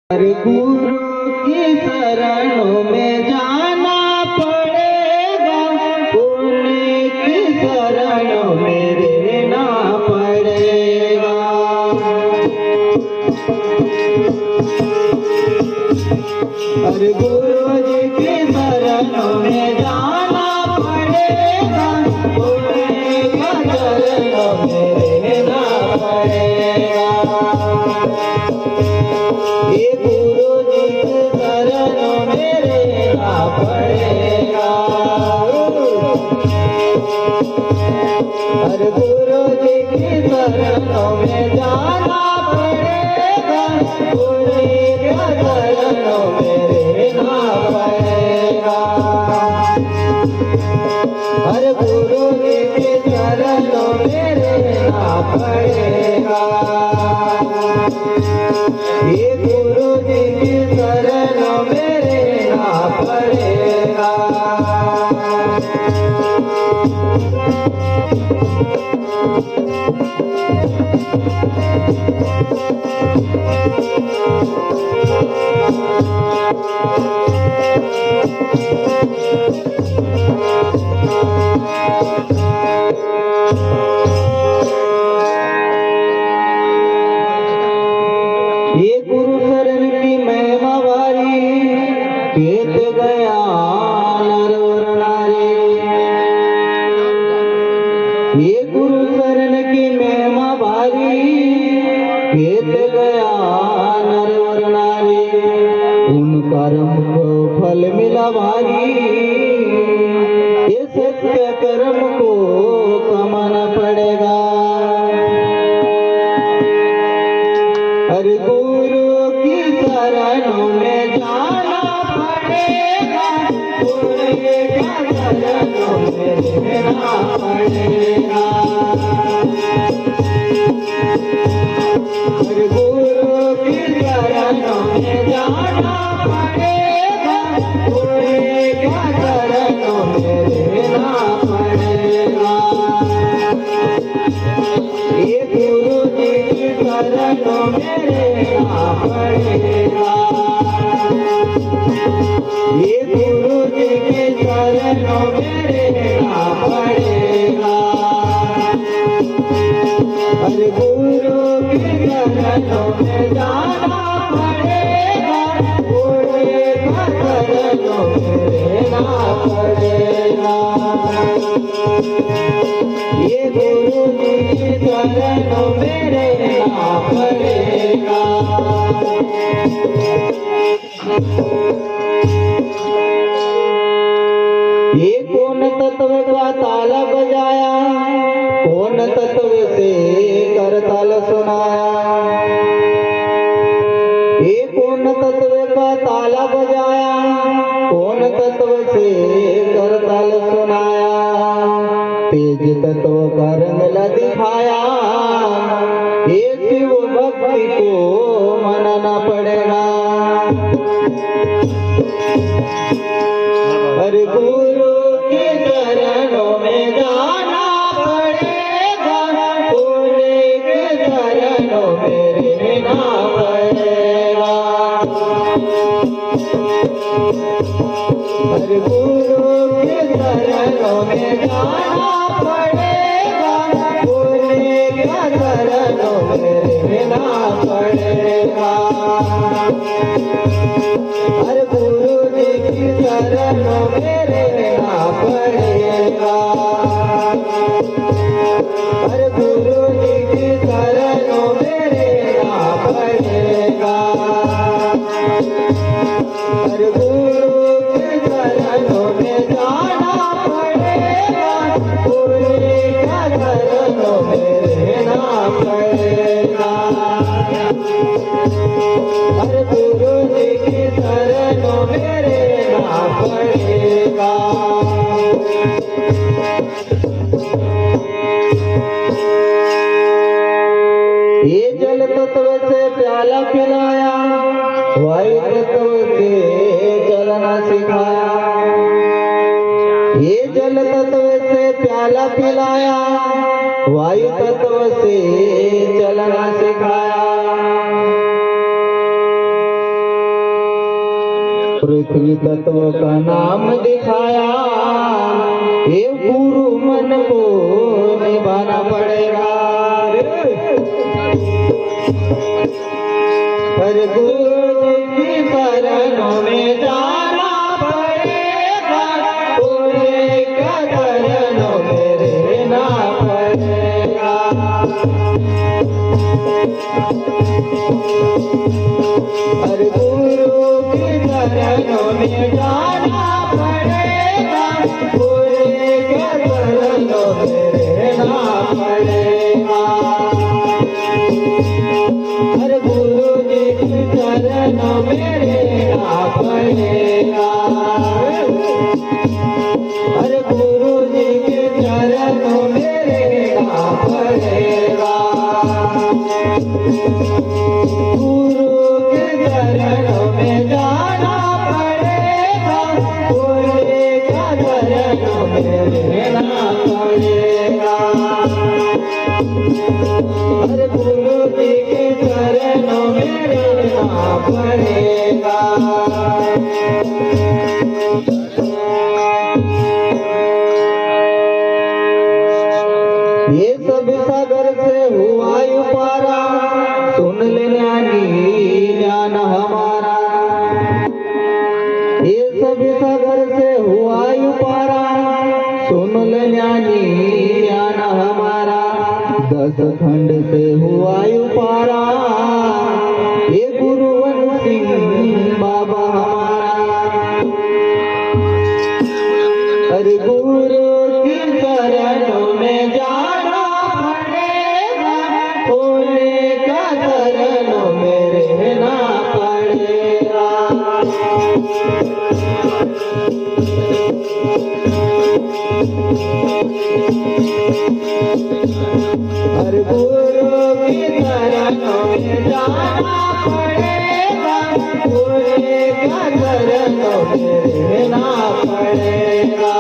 हर गुरु की शरणों में जाना पड़ेगा, उनकी शरणों में रहना पड़ेगा। हर गुरु जी की शरणों में जाना पड़ेगा, उनकी शरणों में रहना पड़ेगा। ये गुरु जी की शरणों में रहना पड़ेगा। हर गुरु जी की शरणों में जाना पड़ेगा, उनकी शरणों में रहना पड़ेगा। हर गुरु जी की शरणों में रहना पड़ेगा। ये गुरु जी की शरणों में रहना पड़ेगा। ये गुरु शरण की महिमा वारी, केत गया नर और नारी। ये गुरु शरण की महिमा भारी, केत गया नर और नारी। उन कर्म को फल मिला भारी, ये सत्य कर्म को कमाना पड़ेगा। हर गुरु की शरणों में जाना पड़ेगा, उनके शरणों में रहना पड़ेगा। हर गुरु की शरणों में जाना पड़ेगा, उनके शरणों में रहना पड़ेगा। ये गुरु जी की शरणों में रहना पड़ेगा। ये गुरु जी की शरणों में रहना पड़ेगा। हर गुरु की शरणों में जाना पड़ेगा, उनके शरणों में रहना पड़ेगा। ये गुरु जी की शरणों में रहना पड़ेगा। ये कौन तत्व का ताला बजाया, कौन तत्व से करताल सुनाया। ये कौन तत्व का ताला बजाया, कौन तत्व से करताल सुनाया। तेज तत्व का रंग ला दिखाया, ये शिव भक्ति को मनाना पड़ेगा। हर गुरु की शरणों में जाना पड़ेगा, उनके शरणों में रहना पड़ेगा। हर गुरु की शरणों में जाना पड़ेगा, उनके शरणों में रहना पड़ेगा। हर गुरु जी की शरणों में रहना पड़ेगा। हर गुरु जी की शरणों में रहना पड़ेगा। हर गुरु की शरणों में जाना पड़ेगा, उनके शरणों में रहना पड़ेगा। हर गुरु जी की शरणों में रहना पड़ेगा। ये जल तत्व से प्याला पिलाया, वायु तत्व से चलना सिखाया। ये जल तत्व से प्याला पिलाया, वायु तत्व से चलना सिखाया। पृथ्वी तत्व का नाम दिखाया, ये गुरु मन को निभाना पड़ेगा। पर गुरु जी की शरणों में जाना पड़ेगा, पूरे का चरणों में रहना पड़ेगा। पर गुरु की शरणों में जाना पड़ेगा, पूरे का चरणों में रहना पड़ेगा। हर गुरु जी की चरणों में रहना पड़ेगा। हर गुरु जी के चरणों में रहना पड़ेगा। गुरु के चरणों में जाना पड़ेगा, पूरे का चरणों में रहना पड़ेगा। हर गुरु जी के चरणों में रहना पड़ेगा। ये सब सागर से हुआ पारा, सुन ले ज्ञानी ज्ञान हमारा। ये सब सागर से हुआ पारा, सुन ले ज्ञानी ज्ञान हमारा। 10 खंड से हुआ पारा, ये गुरुवन सिंह बाबा हमारा। हर गुरु की चरणों में जाना पड़ेगा, भोले का चरणों में रहना पड़ेगा। हर गुरु की चरणों में जाना पड़ेगा, भोले का चरणों में रहना पड़ेगा।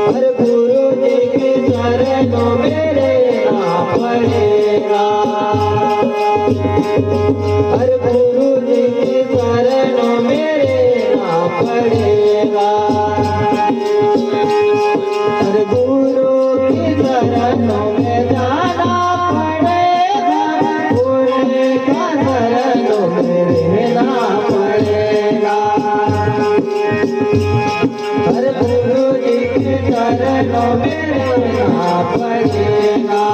हर गुरु जी के चरणों में रहना पड़ेगा। हर गुरु जी के चरणों में रहना पड़ेगा। हर गुरु के चरणों में जाना पड़ेगा, भोले का चरणों में रहना पड़ेगा। हर गुरु जी के चरणों में रहना पड़ेगा।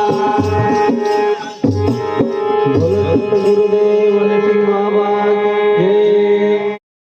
बोलो गुरुदेव सिंह बाबा।